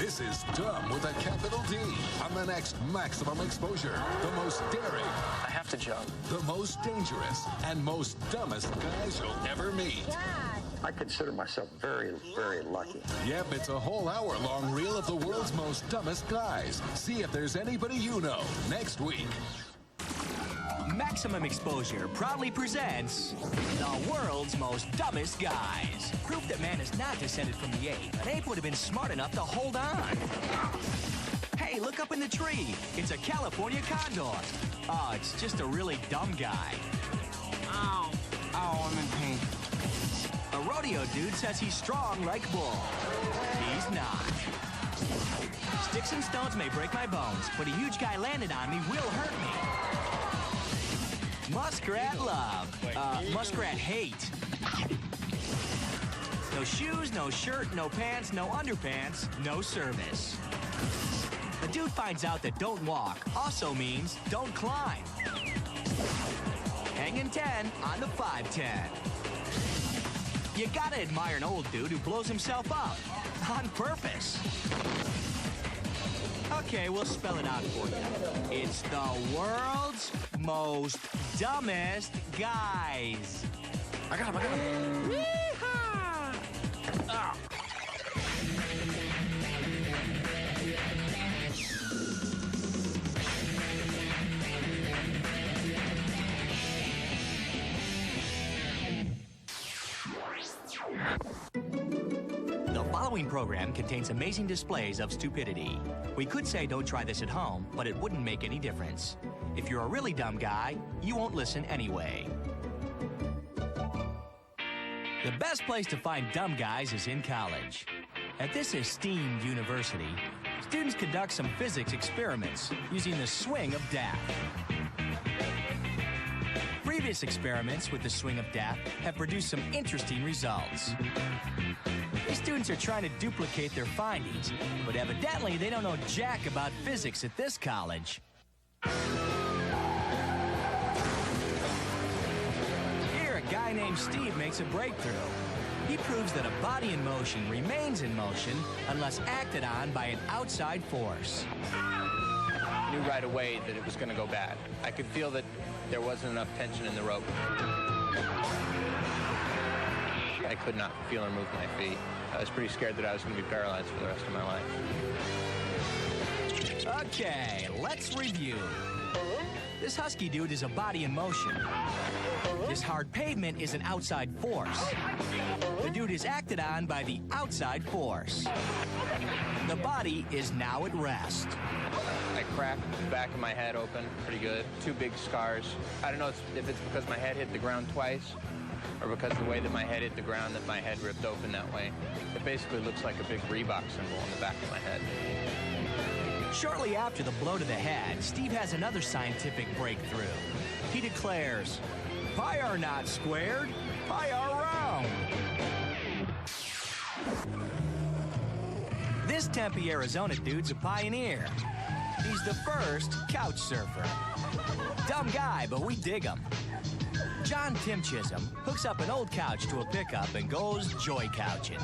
This is Dumb with a capital D on the next Maximum Exposure. The most daring. I have to jump. The most dangerous and most dumbest guys you'll ever meet. I consider myself very, very lucky. Yep, it's a whole hour-long reel of the world's most dumbest guys. See if there's anybody you know next week. Maximum Exposure proudly presents the world's most dumbest guys. Proof that man is not descended from the ape. An ape would have been smart enough to hold on. Hey, look up in the tree. It's a California condor. Oh, it's just a really dumb guy. Ow. Oh, I'm in pain. A rodeo dude says he's strong like bull. He's not. Sticks and stones may break my bones, but a huge guy landed on me will hurt me. Muskrat love. Muskrat hate. No shoes, no shirt, no pants, no underpants, no service. A dude finds out that don't walk also means don't climb. Hanging 10 on the 510. You gotta admire an old dude who blows himself up on purpose. Okay, we'll spell it out for you. It's the world's most dumbest guys. I got him. Yeehaw! Ah. The following program contains amazing displays of stupidity. We could say don't try this at home, but it wouldn't make any difference. If you're a really dumb guy, you won't listen anyway. The best place to find dumb guys is in college. At this esteemed university, students conduct some physics experiments using the swing of death. Previous experiments with the swing of death have produced some interesting results. These students are trying to duplicate their findings, but evidently they don't know jack about physics at this college. Here, a guy named Steve makes a breakthrough. He proves that a body in motion remains in motion unless acted on by an outside force. I knew right away that it was going to go bad. I could feel that there wasn't enough tension in the rope. I could not feel or move my feet. I was pretty scared that I was going to be paralyzed for the rest of my life. Okay, let's review. This husky dude is a body in motion. This hard pavement is an outside force. The dude is acted on by the outside force. The body is now at rest. I cracked the back of my head open pretty good. 2 big scars. I don't know if it's because my head hit the ground twice or because the way that my head hit the ground that my head ripped open that way. It basically looks like a big Reebok symbol on the back of my head. Shortly after the blow to the head, Steve has another scientific breakthrough. He declares, "Pi are not squared, pi are round." This Tempe, Arizona dude's a pioneer. He's the first couch surfer. Dumb guy, but we dig him. John Tim Chisholm hooks up an old couch to a pickup and goes joy couching.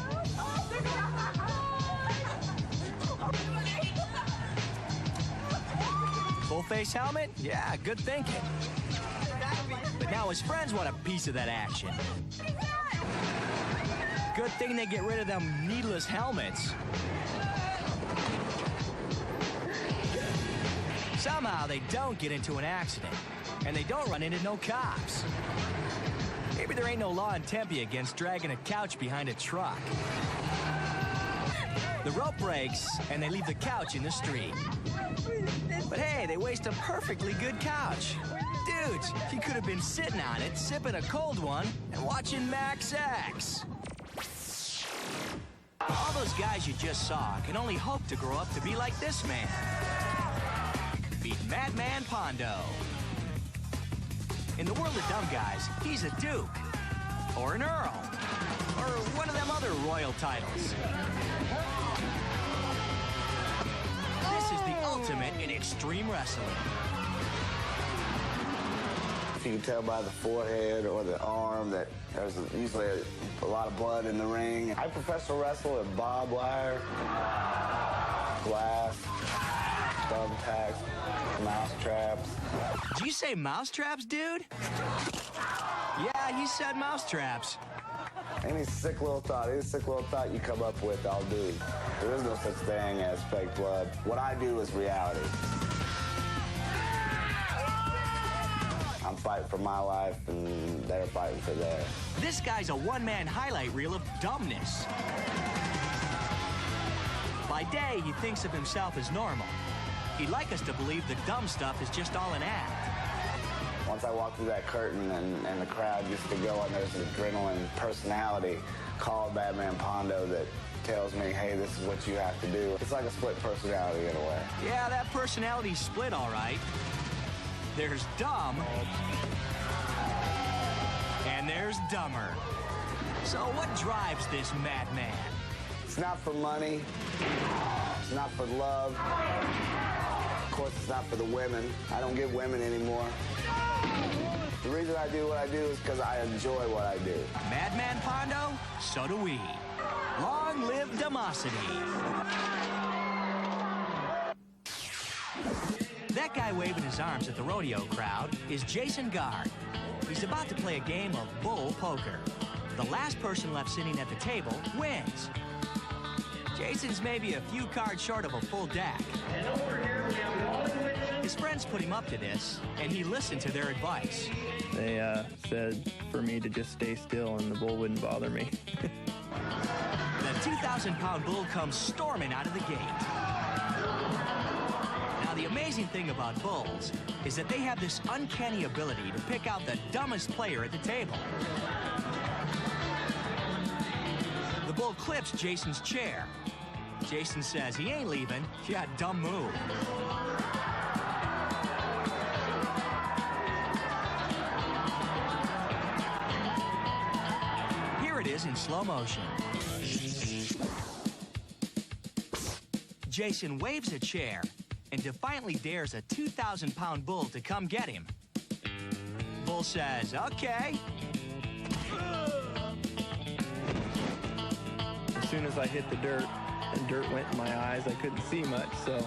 Full face helmet? Yeah, good thinking. But now his friends want a piece of that action. Good thing they get rid of them needless helmets. Somehow they don't get into an accident, and they don't run into no cops. Maybe there ain't no law in Tempe against dragging a couch behind a truck. The rope breaks, and they leave the couch in the street. But hey, they waste a perfectly good couch. Dudes, you could have been sitting on it, sipping a cold one, and watching Max X. All those guys you just saw can only hope to grow up to be like this man. Beat Madman Pondo. In the world of dumb guys, he's a duke, or an earl, or one of them other royal titles. This is the ultimate in extreme wrestling. You can tell by the forehead or the arm that there's usually a lot of blood in the ring. I professional wrestle at barbed wire. glass, thumbtacks, mouse traps. Did you say mouse traps, dude? Yeah, he said mouse traps. Any sick little thought you come up with, I'll do. There is no such thing as fake blood. What I do is reality. I'm fighting for my life, and they're fighting for theirs. This guy's a one-man highlight reel of dumbness. By day, he thinks of himself as normal. He'd like us to believe the dumb stuff is just all an act. Once I walk through that curtain and the crowd gets to go, and there's an adrenaline personality called Batman Pondo that tells me, hey, this is what you have to do. It's like a split personality in a way. Yeah, that personality's split, all right. There's dumb, and there's dumber. So what drives this madman? It's not for money. It's not for love. Of course, it's not for the women. I don't get women anymore. The reason I do what I do is because I enjoy what I do. Madman Pondo, so do we. Long live Dumosity. That guy waving his arms at the rodeo crowd is Jason Guard. He's about to play a game of bull poker. The last person left sitting at the table wins. Jason's maybe a few cards short of a full deck. His friends put him up to this, and he listened to their advice. They said for me to just stay still and the bull wouldn't bother me. The 2,000-pound bull comes storming out of the gate. Now, the amazing thing about bulls is that they have this uncanny ability to pick out the dumbest player at the table. The bull clips Jason's chair. Jason says he ain't leaving. Yeah, dumb move. Here it is in slow motion. Jason waves a chair and defiantly dares a 2,000-pound bull to come get him. Bull says, okay. As soon as I hit the dirt, and dirt went in my eyes, I couldn't see much, so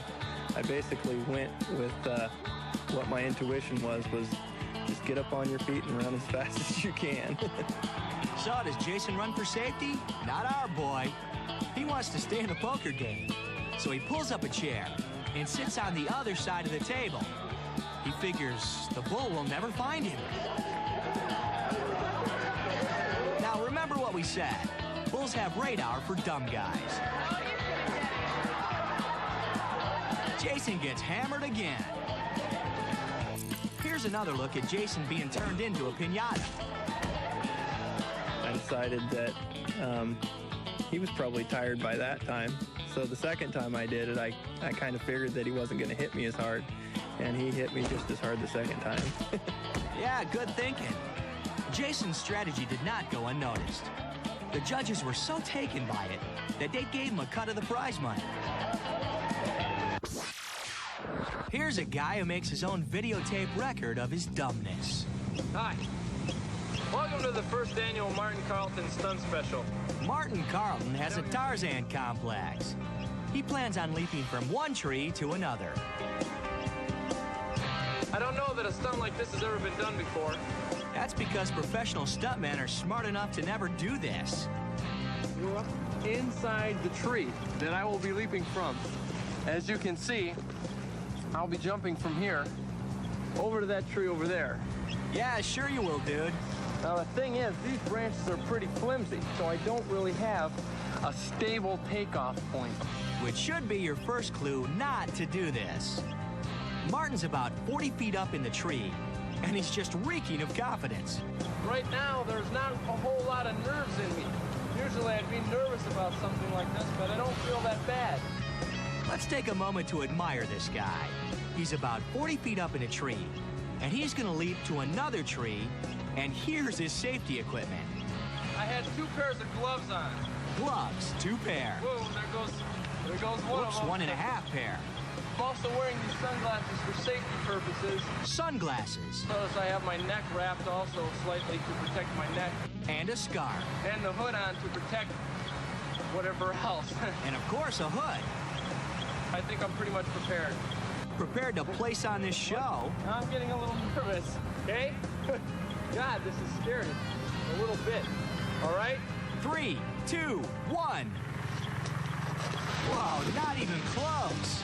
I basically went with what my intuition was just get up on your feet and run as fast as you can. So does Jason run for safety? Not our boy. He wants to stay in the poker game. So he pulls up a chair and sits on the other side of the table. He figures the bull will never find him. Now remember what we said. Bulls have radar for dumb guys. Jason gets hammered again. Here's another look at Jason being turned into a piñata. I decided that he was probably tired by that time. So the second time I did it, I kind of figured that he wasn't going to hit me as hard, and he hit me just as hard the second time. Yeah, good thinking. Jason's strategy did not go unnoticed. The judges were so taken by it that they gave him a cut of the prize money. Here's a guy who makes his own videotape record of his dumbness. Hi. Welcome to the first annual Martin Carlton Stunt Special. Martin Carlton has a Tarzan complex. He plans on leaping from one tree to another. I don't know that a stunt like this has ever been done before. That's because professional stuntmen are smart enough to never do this. We're up inside the tree that I will be leaping from. As you can see, I'll be jumping from here over to that tree over there. Yeah, sure you will, dude. Now the thing is, these branches are pretty flimsy, so I don't really have a stable takeoff point. Which should be your first clue not to do this. Martin's about 40 feet up in the tree, and he's just reeking of confidence. Right now, there's not a whole lot of nerves in me. Usually I'd be nervous about something like this, but I don't feel that bad. Let's take a moment to admire this guy. He's about 40 feet up in a tree, and he's gonna leap to another tree, and here's his safety equipment. I had 2 pairs of gloves on. Gloves, 2 pair. Whoa, there goes one Whoops, of them. 1.5 pair. I'm also wearing these sunglasses for safety purposes. Sunglasses. Notice I have my neck wrapped also slightly to protect my neck. And a scarf. And the hood on to protect whatever else. And of course, a hood. I think I'm pretty much prepared. Prepared to place on this show? I'm getting a little nervous, okay? God, this is scary. A little bit. All right? 3, 2, 1. Whoa, not even close.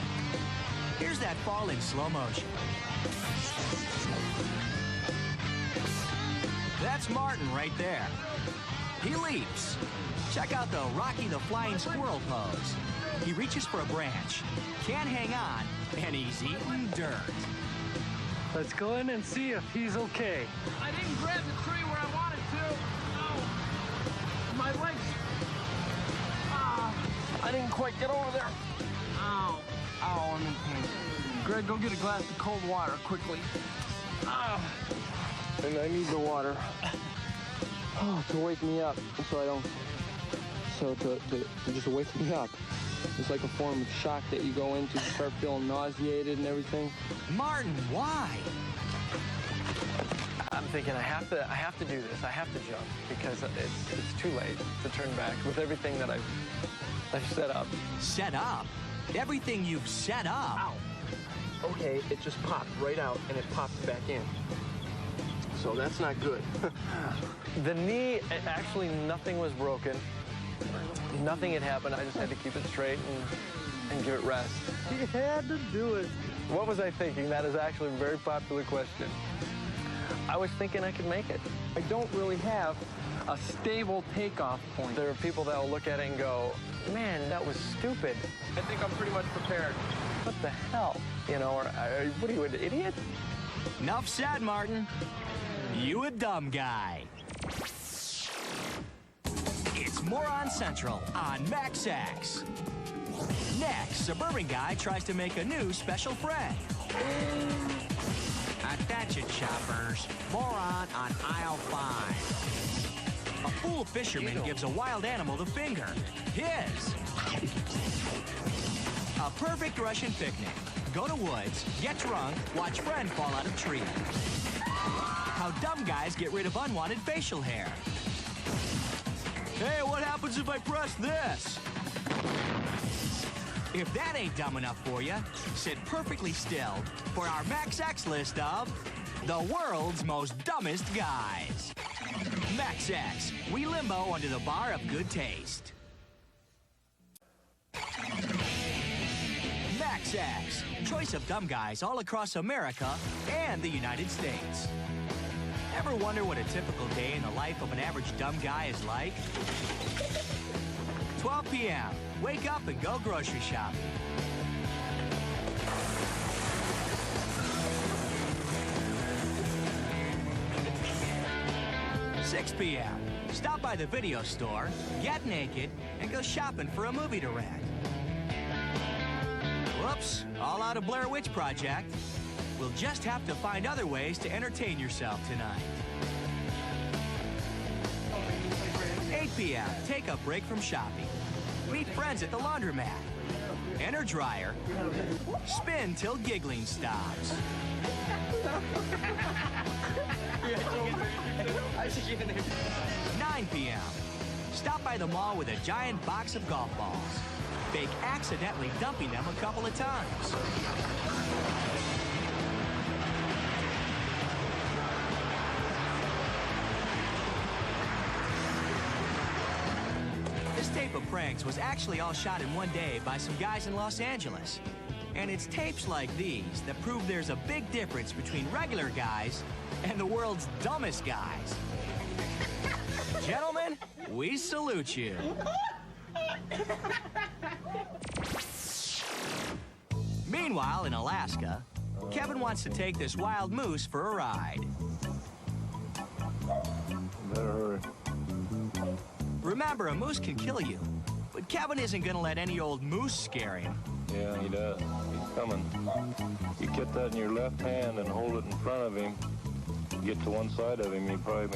Here's that fall in slow motion. That's Martin right there. He leaps. Check out the Rocky the Flying Squirrel pose. He reaches for a branch, can't hang on, and he's eating dirt. Let's go in and see if he's okay. I didn't grab the tree where I wanted to. Oh, my legs. I didn't quite get over there. Ow. Ow, I'm in pain. Greg, go get a glass of cold water quickly. And I need the water to wake me up so I don't, to just wake me up. It's like a form of shock that you go into, you start feeling nauseated and everything. Martin, why? I'm thinking I have to do this. I have to jump because it's too late to turn back with everything that I've set up. Set up? Everything you've set up? Ow. Okay, it just popped right out and it popped back in. So that's not good. The knee, actually nothing was broken. Nothing had happened. I just had to keep it straight and give it rest. He had to do it. What was I thinking? That is actually a very popular question. I was thinking I could make it. I don't really have a stable takeoff point. There are people that will look at it and go, man, that was stupid. I think I'm pretty much prepared. What the hell? You know, what are you, an idiot? Enough said, Martin. You a dumb guy. It's Moron Central on MaxX. Next, Suburban Guy tries to make a new special friend. Attention, shoppers. Moron on aisle 5. A fool fisherman gives a wild animal the finger. His. A perfect Russian picnic. Go to woods, get drunk, watch friend fall out of tree. How dumb guys get rid of unwanted facial hair. Hey, what happens if I press this? If that ain't dumb enough for you, sit perfectly still for our MaxX list of the world's most dumbest guys. MaxX, we limbo under the bar of good taste. MaxX, choice of dumb guys all across America and the United States. Ever wonder what a typical day in the life of an average dumb guy is like? 12 p.m. Wake up and go grocery shopping. $6 p.m. Stop by the video store, get naked, and go shopping for a movie to rent. Whoops, all out of Blair Witch Project. We'll just have to find other ways to entertain yourself tonight. 8 p.m. Take a break from shopping. Meet friends at the laundromat. Enter dryer. Spin till giggling stops. 9 p.m. Stop by the mall with a giant box of golf balls. Fake accidentally dumping them a couple of times. This tape of pranks was actually all shot in one day by some guys in Los Angeles. And it's tapes like these that prove there's a big difference between regular guys and the world's dumbest guys. Gentlemen, we salute you. Meanwhile, in Alaska, Kevin wants to take this wild moose for a ride. Better hurry. Remember, a moose can kill you, but Kevin isn't gonna let any old moose scare him. Yeah, he does. He's coming. You get that in your left hand and hold it in front of him. Get to one side of him, he'll probably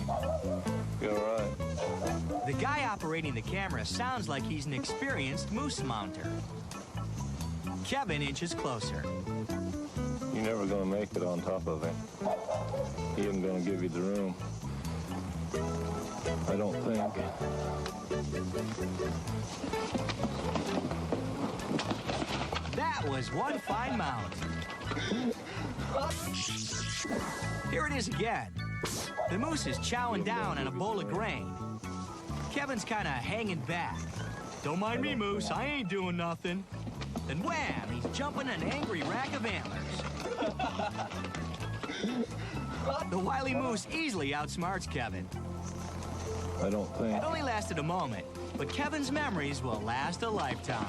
be all right. The guy operating the camera sounds like he's an experienced moose mounter. Kevin inches closer. You're never going to make it on top of him. He isn't going to give you the room. I don't think. That was one fine mount. Here it is again. The moose is chowing down on a bowl of grain. Kevin's kind of hanging back. Don't mind me, Moose. I ain't doing nothing. Then wham, he's jumping an angry rack of antlers. The wily moose easily outsmarts Kevin. I don't think. It only lasted a moment, but Kevin's memories will last a lifetime.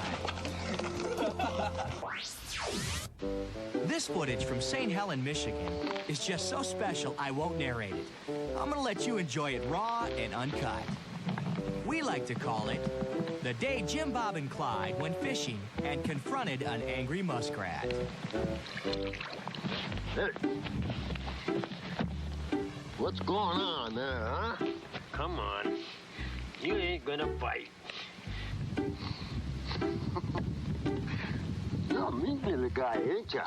This footage from St. Helen, Michigan is just so special I won't narrate it. I'm gonna let you enjoy it raw and uncut. We like to call it the day Jim, Bob, and Clyde went fishing and confronted an angry muskrat. Hey. What's going on there, huh? Come on. You ain't gonna bite. You're a mean little guy, ain't ya?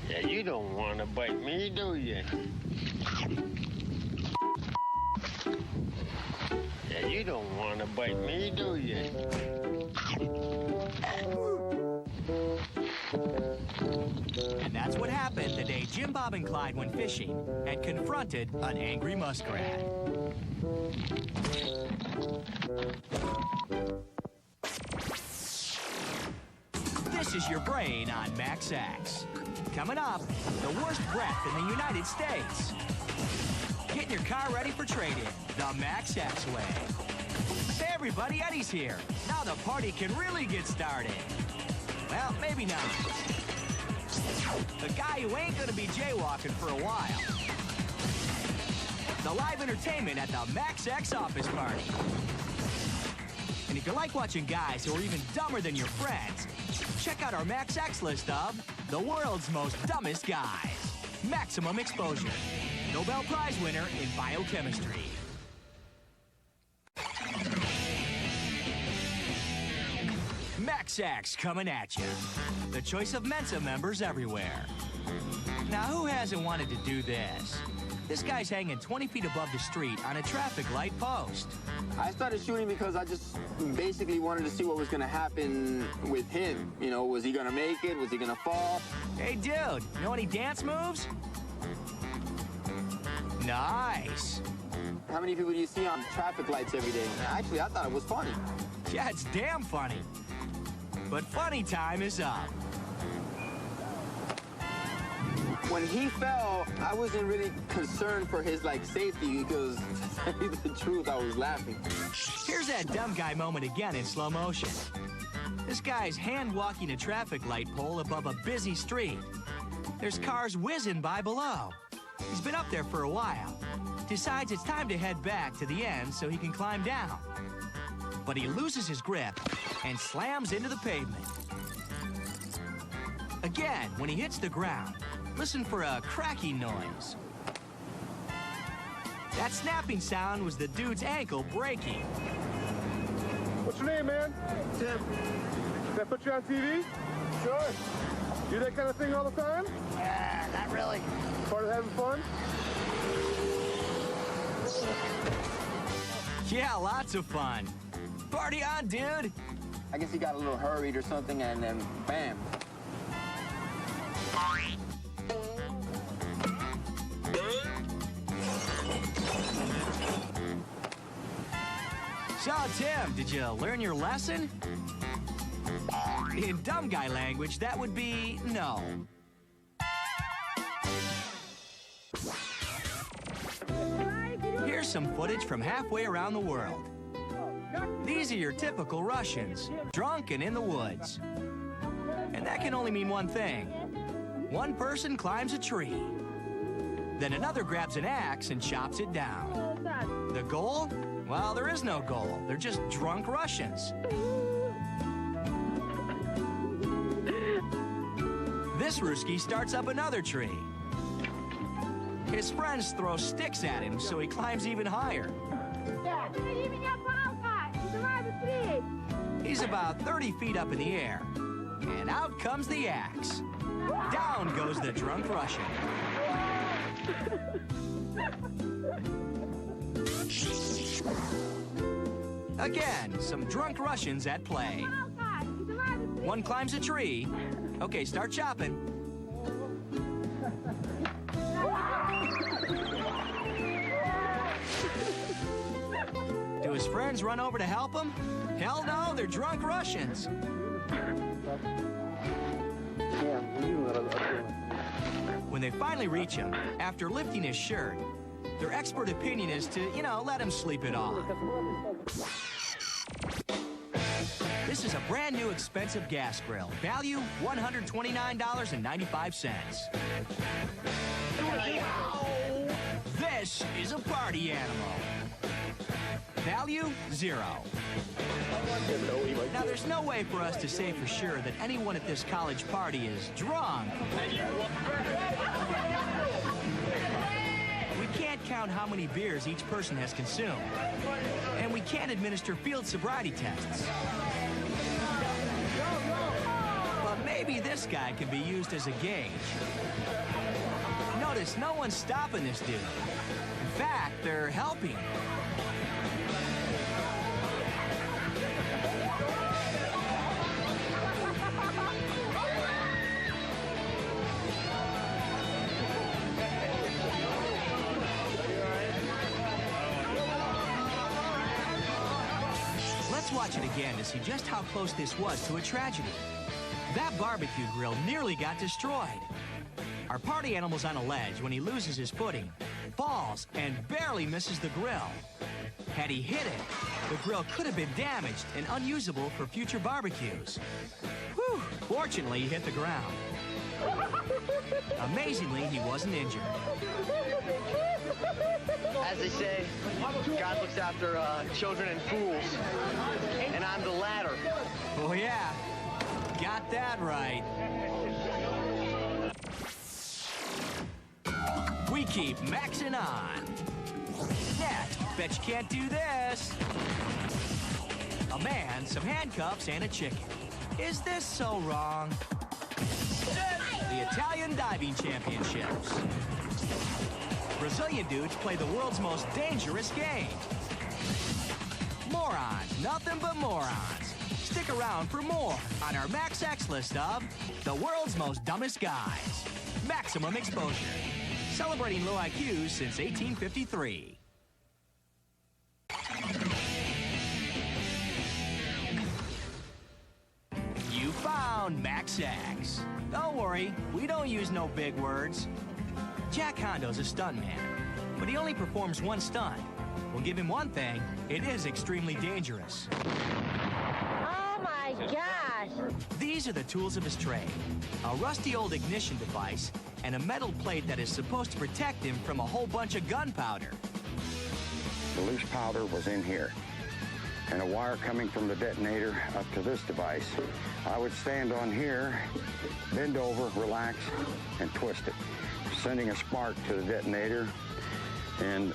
Yeah, you don't want to bite me, do you? Yeah, you don't want to bite me, do you? And that's what happened the day Jim, Bob, and Clyde went fishing and confronted an angry muskrat. This is your brain on Max X. Coming up, the worst breath in the United States. Getting your car ready for trade-in, the Max X way. Hey everybody, Eddie's here. Now the party can really get started. Well, maybe not. The guy who ain't gonna be jaywalking for a while. The live entertainment at the Max X office party. And if you like watching guys who are even dumber than your friends, check out our Max X list of the world's most dumbest guys. Maximum exposure. Nobel Prize winner in biochemistry. Max X coming at you. The choice of Mensa members everywhere. Now, who hasn't wanted to do this? This guy's hanging 20 feet above the street on a traffic light post. I started shooting because I just basically wanted to see what was going to happen with him. You know, was he going to make it? Was he going to fall? Hey, dude, you know any dance moves? Nice. How many people do you see on traffic lights every day? Actually, I thought it was funny. Yeah, it's damn funny. But funny time is up. When he fell, I wasn't really concerned for his, safety because, to tell you the truth, I was laughing. Here's that dumb guy moment again in slow motion. This guy's hand-walking a traffic light pole above a busy street. There's cars whizzing by below. He's been up there for a while. Decides it's time to head back to the end so he can climb down. But he loses his grip and slams into the pavement. Again, when he hits the ground, listen for a cracking noise. That snapping sound was the dude's ankle breaking. What's your name, man? Tim. Can I put you on TV? Sure. Do that kind of thing all the time? Not really. Part of having fun? Yeah, lots of fun. Party on, dude. I guess he got a little hurried or something, and then bam. So, Tim, did you learn your lesson? In dumb guy language, that would be no. Here's some footage from halfway around the world. These are your typical Russians, drunk and in the woods. And that can only mean one thing. One person climbs a tree. Then another grabs an axe and chops it down. The goal? Well, there is no goal. They're just drunk Russians. This Ruski starts up another tree. His friends throw sticks at him, so he climbs even higher. He's about 30 feet up in the air, and out comes the axe. Down goes the drunk Russian. Again, some drunk Russians at play. One climbs a tree. Okay, start chopping. Do his friends run over to help him? Hell no, they're drunk Russians. When they finally reach him, after lifting his shirt, their expert opinion is to, let him sleep it off. This is a brand new expensive gas grill. Value $129.95. This is a party animal. Value $0. Now, there's no way for us to say for sure that anyone at this college party is drunk. We can't count how many beers each person has consumed. And we can't administer field sobriety tests. But maybe this guy can be used as a gauge. Notice no one's stopping this dude. In fact, they're helping. Let's watch it again to see just how close this was to a tragedy. That barbecue grill nearly got destroyed. Our party animal's on a ledge when he loses his footing, falls, and barely misses the grill. Had he hit it, the grill could have been damaged and unusable for future barbecues. Whew! Fortunately, he hit the ground. Amazingly, he wasn't injured. As they say, God looks after children and fools, and I'm the latter. Oh, yeah. Got that right. We keep maxing on. Net, bet you can't do this. A man, some handcuffs, and a chicken. Is this so wrong? The Italian Diving Championships. Brazilian dudes play the world's most dangerous game. Morons, nothing but morons. Stick around for more on our Max X list of the world's most dumbest guys. Maximum exposure. Celebrating low IQs since 1853. You found Max X. Don't worry, we don't use no big words. Jack Hondo's a stuntman, but he only performs one stunt. We'll give him one thing, it is extremely dangerous. Oh my gosh! These are the tools of his trade. A rusty old ignition device and a metal plate that is supposed to protect him from a whole bunch of gunpowder. The loose powder was in here, and a wire coming from the detonator up to this device. I would stand on here, bend over, relax, and twist it, sending a spark to the detonator, and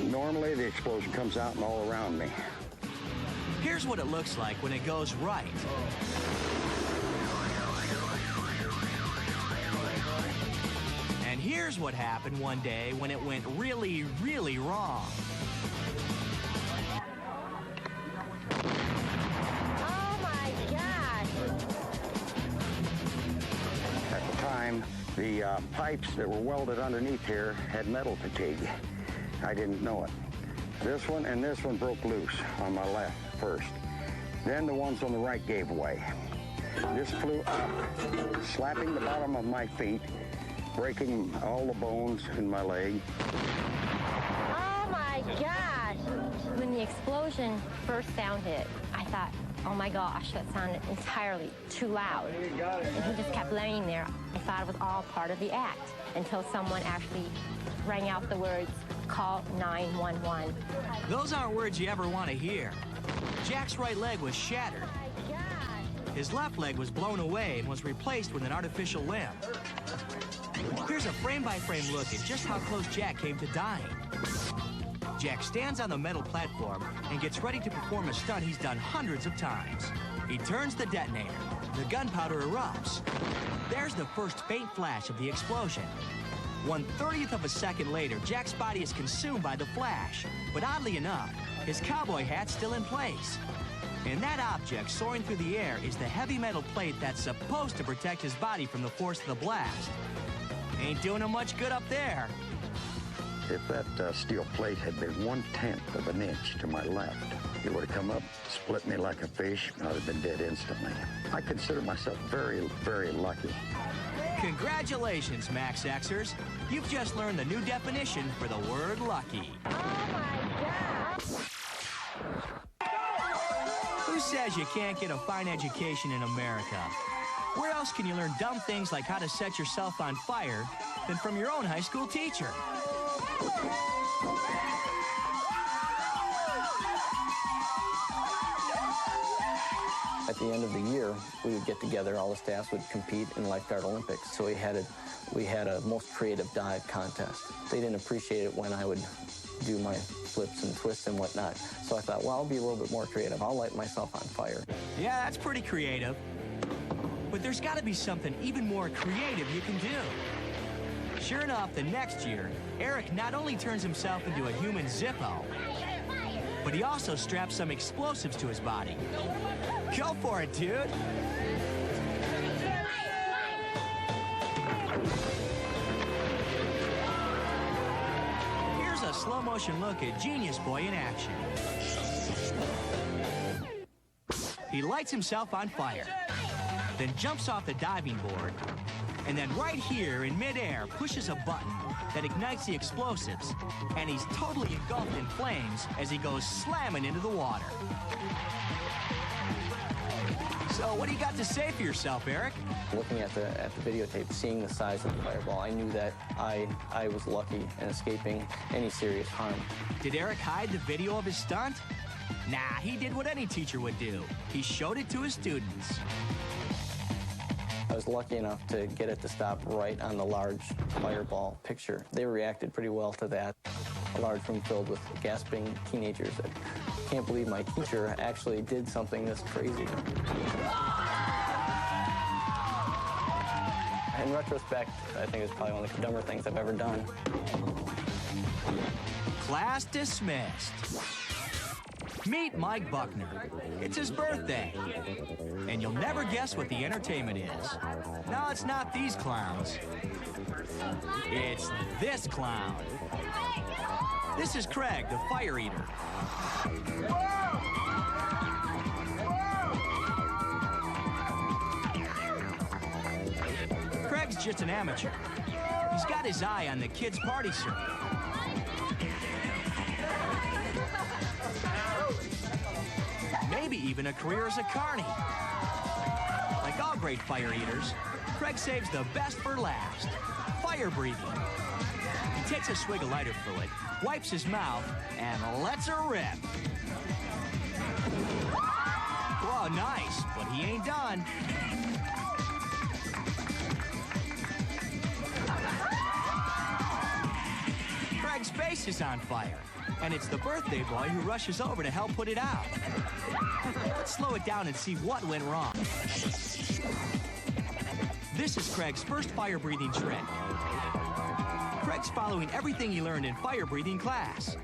normally the explosion comes out and all around me. Here's what it looks like when it goes right. And here's what happened one day when it went really, really wrong. Oh my gosh! At the time, the pipes that were welded underneath here had metal fatigue. I didn't know it. This one and this one broke loose on my left first. Then the ones on the right gave way. This flew up, slapping the bottom of my feet, breaking all the bones in my leg. Oh my gosh! When the explosion first sounded, I thought, oh my gosh, that sounded entirely too loud. And he just kept laying there. I thought it was all part of the act until someone actually rang out the words, "Call 911." Those aren't words you ever want to hear. Jack's right leg was shattered. His left leg was blown away and was replaced with an artificial limb. Here's a frame-by-frame look at just how close Jack came to dying. Jack stands on the metal platform and gets ready to perform a stunt he's done hundreds of times. He turns the detonator. The gunpowder erupts. There's the first faint flash of the explosion. 1/30th of a second later, Jack's body is consumed by the flash. But oddly enough, His cowboy hat's still in place. And that object soaring through the air is the heavy metal plate that's supposed to protect his body from the force of the blast. Ain't doing him much good up there. If that steel plate had been 1/10 of an inch to my left, it would have come up, split me like a fish, and I'd have been dead instantly. I consider myself very, very lucky. Congratulations, Max Xers. You've just learned the new definition for the word lucky. Oh my God! Who says you can't get a fine education in America? Where else can you learn dumb things like how to set yourself on fire than from your own high school teacher? At the end of the year, we would get together, all the staffs would compete in Lifeguard Olympics. So we had a most creative dive contest. They didn't appreciate it when I would do my flips and twists and whatnot. So I thought, well, I'll be a little bit more creative. I'll light myself on fire. Yeah, that's pretty creative. But there's got to be something even more creative you can do. Sure enough, the next year, Eric not only turns himself into a human Zippo, but he also straps some explosives to his body. Go for it, dude. Here's a slow-motion look at Genius Boy in action. He lights himself on fire, then jumps off the diving board, and then right here in midair pushes a button that ignites the explosives, and he's totally engulfed in flames as he goes slamming into the water. So what do you got to say for yourself, Eric? Looking at the videotape, seeing the size of the fireball, I knew that I was lucky in escaping any serious harm. Did Eric hide the video of his stunt? Nah, he did what any teacher would do. He showed it to his students. I was lucky enough to get it to stop right on the large fireball picture. They reacted pretty well to that. A large room filled with gasping teenagers that can't believe my teacher actually did something this crazy. In retrospect, I think it's probably one of the dumber things I've ever done. Class dismissed. Meet Mike Buckner. It's his birthday. And you'll never guess what the entertainment is. No, it's not these clowns. It's this clown. This is Craig, the fire eater. Craig's just an amateur. He's got his eye on the kids' party circuit. Maybe even a career as a carny. Like all great fire eaters, Craig saves the best for last. Fire breathing. He takes a swig of lighter fluid, wipes his mouth, and lets her rip. Whoa, nice, but he ain't done. Craig's face is on fire, and it's the birthday boy who rushes over to help put it out. Let's slow it down and see what went wrong. This is Craig's first fire-breathing trick. Craig's following everything he learned in fire-breathing class,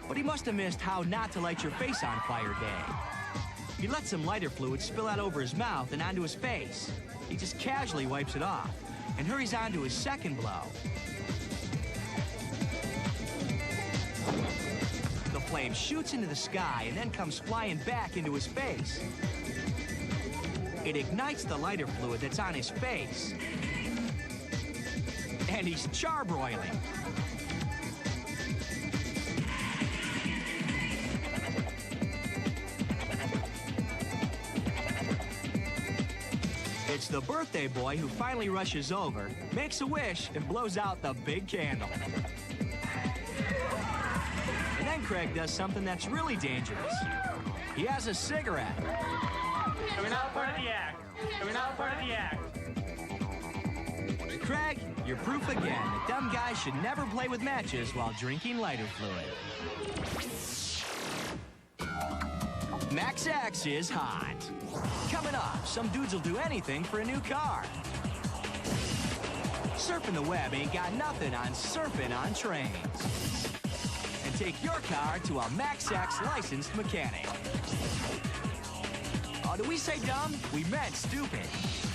but he must have missed how not to light your face on fire day. He lets some lighter fluid spill out over his mouth and onto his face. He just casually wipes it off and hurries on to his second blow. The flame shoots into the sky and then comes flying back into his face. It ignites the lighter fluid that's on his face. And he's charbroiling. It's the birthday boy who finally rushes over, makes a wish, and blows out the big candle. And then Craig does something that's really dangerous. He has a cigarette. We're not part of the act. We're not part of the act. Craig, you're proof again that dumb guys should never play with matches while drinking lighter fluid. Max X is hot. Coming up, some dudes will do anything for a new car. Surfing the web ain't got nothing on surfing on trains. And take your car to a MaxX licensed mechanic. Oh, did we say dumb? We meant stupid.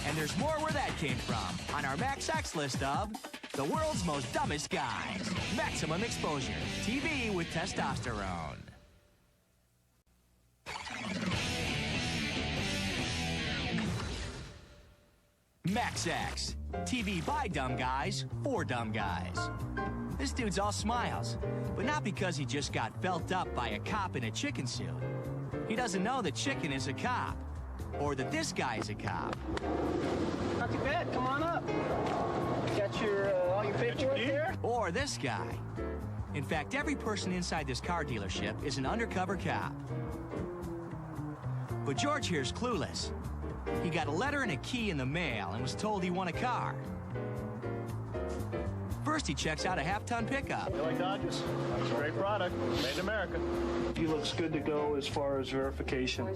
And there's more where that came from on our MaxX list of the world's most dumbest guys. Maximum Exposure, TV with testosterone. MaxX, TV by dumb guys for dumb guys. This dude's all smiles, but not because he just got felt up by a cop in a chicken suit. He doesn't know that chicken is a cop, or that this guy is a cop. Not too bad. Come on up. Got your all your paperwork there? Or this guy. In fact, every person inside this car dealership is an undercover cop. But George here's clueless. He got a letter and a key in the mail and was told he won a car. First, he checks out a half-ton pickup. You like Dodges? It's a great product. Made in America. He looks good to go as far as verification.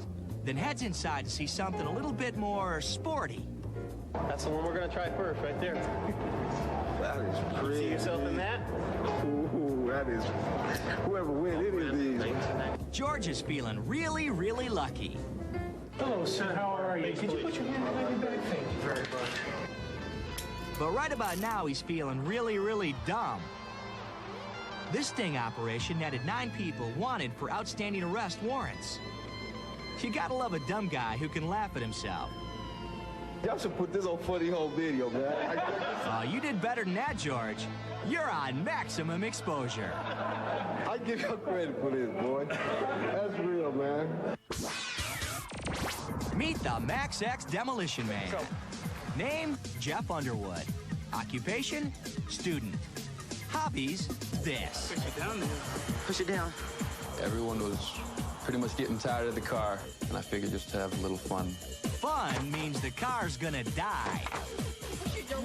Then heads inside to see something a little bit more sporty. That's the one we're going to try first, right there. That is pretty. See yourself in that? Ooh, that is. Whoever wins any of these. George is feeling really, really lucky. Hello, sir. How are you? Could you put your hand on your back? Thank you very much. But right about now, he's feeling really, really dumb. This sting operation netted 9 people wanted for outstanding arrest warrants. You gotta love a dumb guy who can laugh at himself. Y'all should put this on Funny Home Video, man. Oh, you did better than that, George. You're on Maximum Exposure. I give you credit for this, boy. That's real, man. Meet the MaxX Demolition Man. Name, Jeff Underwood. Occupation, student. Hobbies, this. Push it down there. Push it down. Everyone was pretty much getting tired of the car, and I figured just to have a little fun. Fun means the car's gonna die.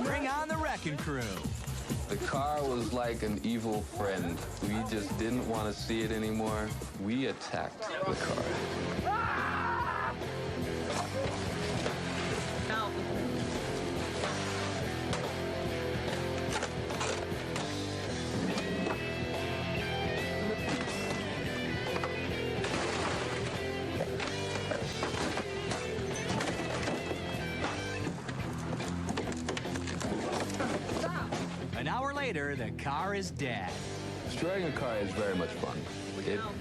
Bring on the wrecking crew. The car was like an evil friend. We just didn't want to see it anymore. We attacked the car. Help. An hour later, the car is dead. Destroying a car is very much fun.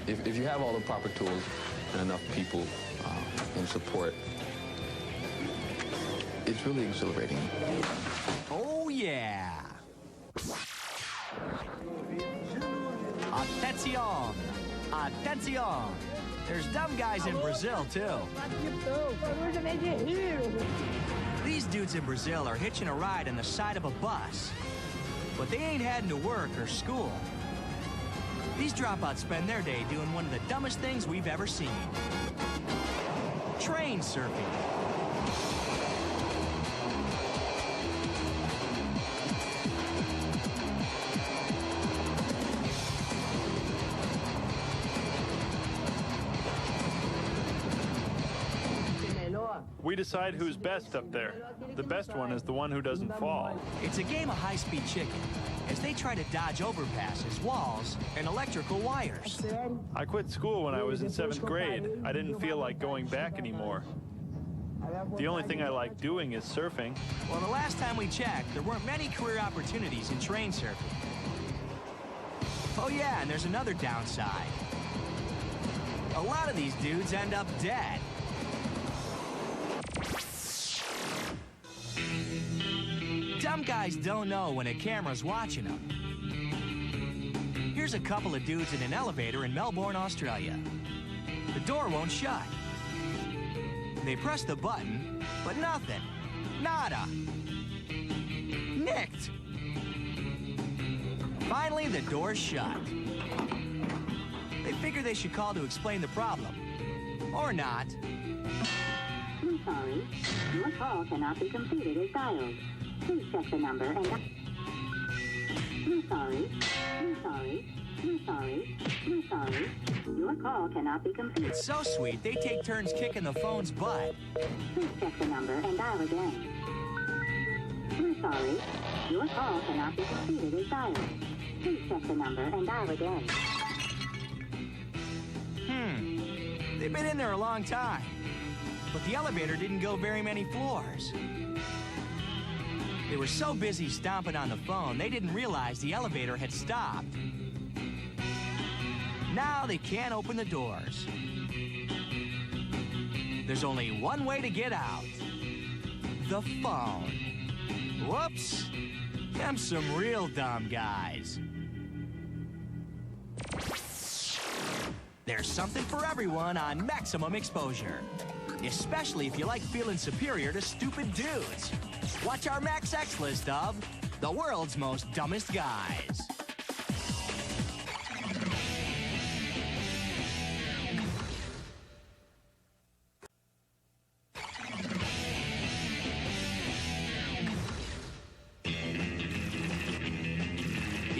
If you have all the proper tools and enough people and support, it's really exhilarating. Oh, yeah. Attention. Attention. There's dumb guys in Brazil, too. These dudes in Brazil are hitching a ride on the side of a bus. But they ain't heading to work or school. These dropouts spend their day doing one of the dumbest things we've ever seen. Train surfing. We decide who's best up there. The best one is the one who doesn't fall. It's a game of high-speed chicken as they try to dodge overpasses, walls, and electrical wires. I quit school when I was in 7th grade. I didn't feel like going back anymore. The only thing I like doing is surfing. Well, the last time we checked, there weren't many career opportunities in train surfing. Oh yeah, and there's another downside. A lot of these dudes end up dead. Dumb guys don't know when a camera's watching them. Here's a couple of dudes in an elevator in Melbourne, Australia. The door won't shut. They press the button, but nothing. Nada. Nicked. Finally, the door's shut. They figure they should call to explain the problem. Or not. I'm sorry. Your call cannot be completed as dialed. Please check the number and... We're sorry. We're sorry. We're sorry. We're sorry. Your call cannot be completed. It's so sweet, they take turns kicking the phone's butt. Please check the number and dial again. We're sorry. Your call cannot be completed as dialed. Please check the number and dial again. They'd been in there a long time, but the elevator didn't go very many floors. They were so busy stomping on the phone, they didn't realize the elevator had stopped. Now they can't open the doors. There's only one way to get out. The phone. Whoops. Them some real dumb guys. There's something for everyone on Maximum Exposure. Especially if you like feeling superior to stupid dudes. Watch our Max X list of the world's most dumbest guys.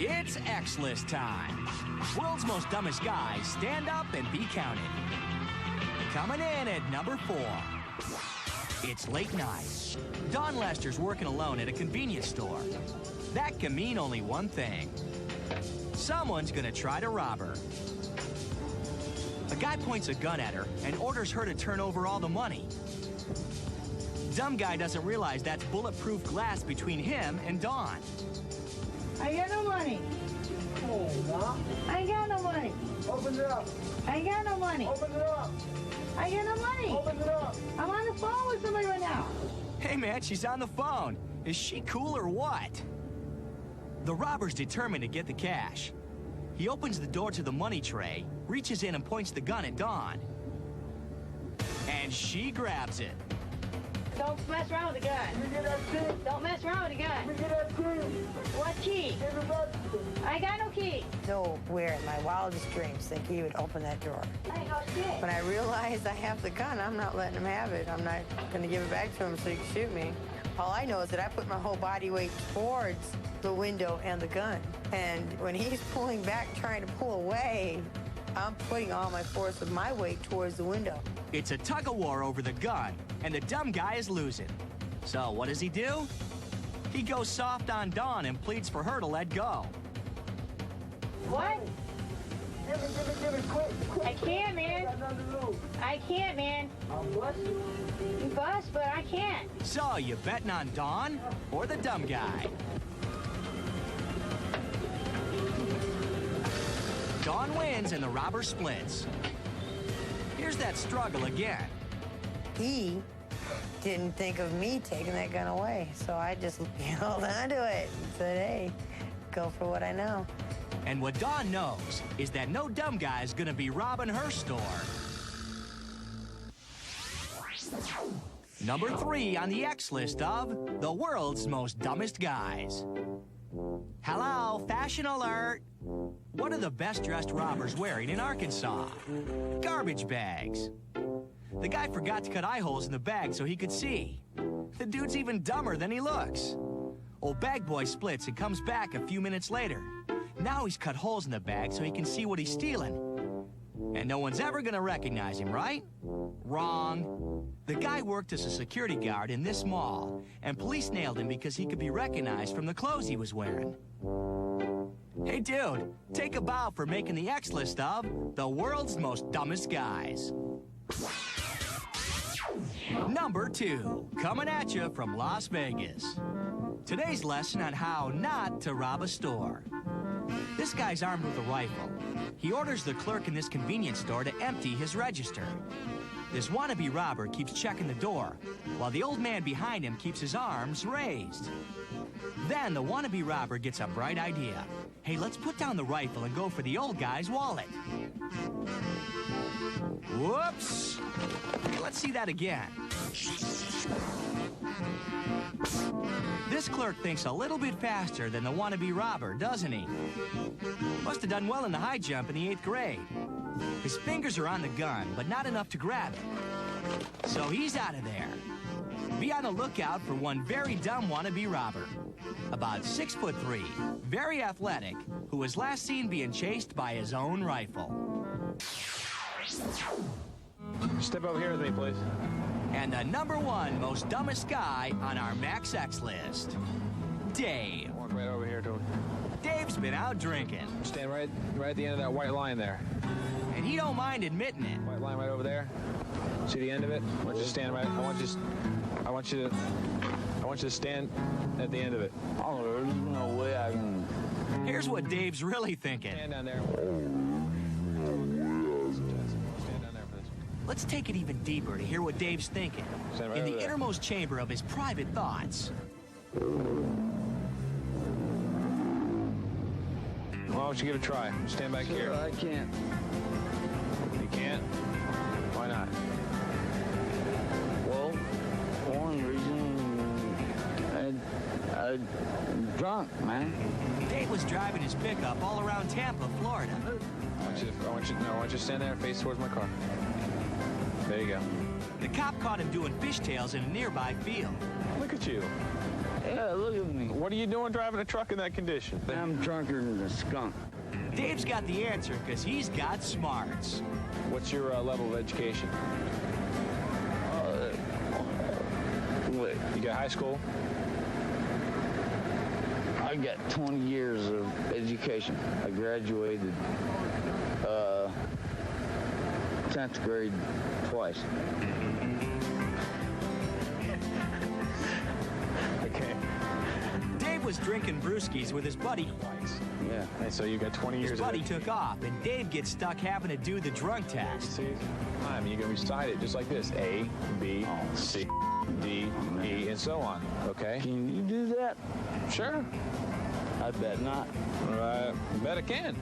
It's X-List time. World's most dumbest guys, stand up and be counted. Coming in at number 4. It's late night. Don Lester's working alone at a convenience store. That can mean only one thing. Someone's gonna try to rob her. A guy points a gun at her and orders her to turn over all the money. Dumb guy doesn't realize that's bulletproof glass between him and Don. I got no money. I got no money. Open it up. I got no money. Open it up. I got no money. Open it up. I'm on the phone with somebody right now. Hey man, she's on the phone. Is she cool or what? The robber's determined to get the cash. He opens the door to the money tray, reaches in and points the gun at Dawn. And she grabs it. Don't mess around with the gun. Let me get that key. Don't mess around with the gun. Let me get that key. What key? Give it back to me. I got no key. Nowhere in my wildest dreams think he would open that door. I ain't no shit. When I realized I have the gun, I'm not letting him have it. I'm not going to give it back to him so he can shoot me. All I know is that I put my whole body weight towards the window and the gun. And when he's pulling back, trying to pull away, I'm putting all my force of my weight towards the window. It's a tug-of-war over the gun, and the dumb guy is losing. So what does he do? He goes soft on Dawn and pleads for her to let go. What? Give it, quick. I can't, man. I got nothing to lose. I can't, man. I'll bust you. You bust, but I can't. So, you betting on Dawn or the dumb guy? Dawn wins and the robber splits. Here's that struggle again. He didn't think of me taking that gun away, so I just held on to it and said, hey, go for what I know. And what Dawn knows is that no dumb guy is gonna be robbing her store. Number 3 on the X list of the world's most dumbest guys. Hello, fashion alert. What are the best dressed robbers wearing in Arkansas? Garbage bags. The guy forgot to cut eye holes in the bag so he could see. The dude's even dumber than he looks. Old bag boy splits and comes back a few minutes later. Now he's cut holes in the bag so he can see what he's stealing. And no one's ever gonna recognize him, right? Wrong. The guy worked as a security guard in this mall, and police nailed him because he could be recognized from the clothes he was wearing. Hey dude, take a bow for making the X list of the world's most dumbest guys. Number 2, coming at you from Las Vegas. Today's lesson on how not to rob a store. This guy's armed with a rifle. He orders the clerk in this convenience store to empty his register. This wannabe robber keeps checking the door, while the old man behind him keeps his arms raised. Then the wannabe robber gets a bright idea. Hey, let's put down the rifle and go for the old guy's wallet. Whoops! Let's see that again. This clerk thinks a little bit faster than the wannabe robber, doesn't he? Must have done well in the high jump in the 8th grade. His fingers are on the gun, but not enough to grab it. So he's out of there. Be on the lookout for one very dumb wannabe robber. About 6'3", very athletic, who was last seen being chased by his own rifle. Step over here with me, please. And the number 1 most dumbest guy on our Max X list, Dave. Walk right over here, dude. Dave's been out drinking. Stand right at the end of that white line there. And he don't mind admitting it. White line right over there. See the end of it? I want you to stand right. I want you to stand at the end of it. Oh, there's no way I can. Here's what Dave's really thinking. Stand down there. Let's take it even deeper to hear what Dave's thinking. Stand right in over the there. innermost chamber of his private thoughts. Why don't you give it a try? Stand back here. I can't. You can't? Why not? Well, one reason, I'm drunk, man. Dave was driving his pickup all around Tampa, Florida. I want you to stand there and face towards my car. There you go. The cop caught him doing fishtails in a nearby field. Look at you. Yeah, look at me. What are you doing driving a truck in that condition? I'm drunker than a skunk. Dave's got the answer because he's got smarts. What's your level of education? Wait, you got high school? I got 20 years of education. I graduated 10th grade twice. Okay. Dave was drinking brewskis with his buddy. Yeah. And so you got 20 years. His buddy took off, and Dave gets stuck having to do the drunk test. See, I mean, you can recite it just like this: A, B, C, D, E, and so on. Okay. Can you do that? Sure. I bet not. I bet I can.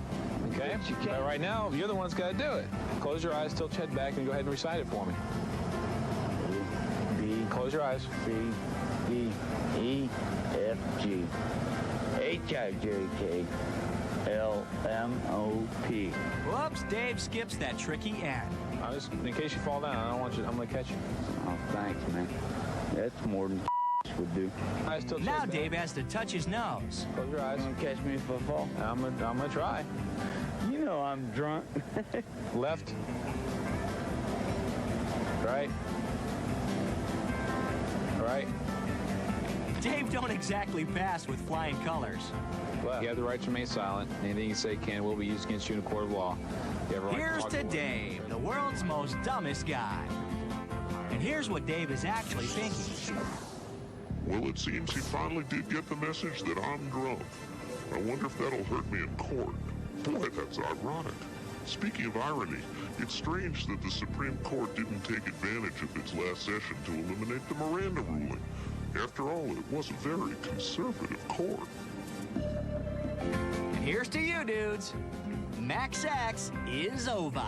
Okay. You can. But right now, you're the one's got to do it. Close your eyes, tilt your head back, and go ahead and recite it for me. B. Close your eyes. C, D, E, F, G, H, I, J, K, L, M, O, P. Whoops, Dave skips that tricky end. In case you fall down, I don't want you. I'm gonna catch you. Oh, thanks, man. That's more than would do. Eyes tilt Now Dave has to touch his nose. Close your eyes. You gonna catch me if I fall? I'm gonna try. You know I'm drunk. Left. Right. Right. Dave don't exactly pass with flying colors. Left. You have the right to remain silent. Anything you say can will be used against you in a court of law. You have a right Here's to to Dave, the world's most dumbest guy. And here's what Dave is actually thinking. Well, it seems he finally did get the message that I'm drunk. I wonder if that'll hurt me in court. Boy, that's ironic. Speaking of irony, it's strange that the Supreme Court didn't take advantage of its last session to eliminate the Miranda ruling. After all, it was a very conservative court. And here's to you, dudes. Max X is over.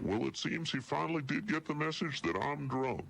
Well, it seems he finally did get the message that I'm drunk.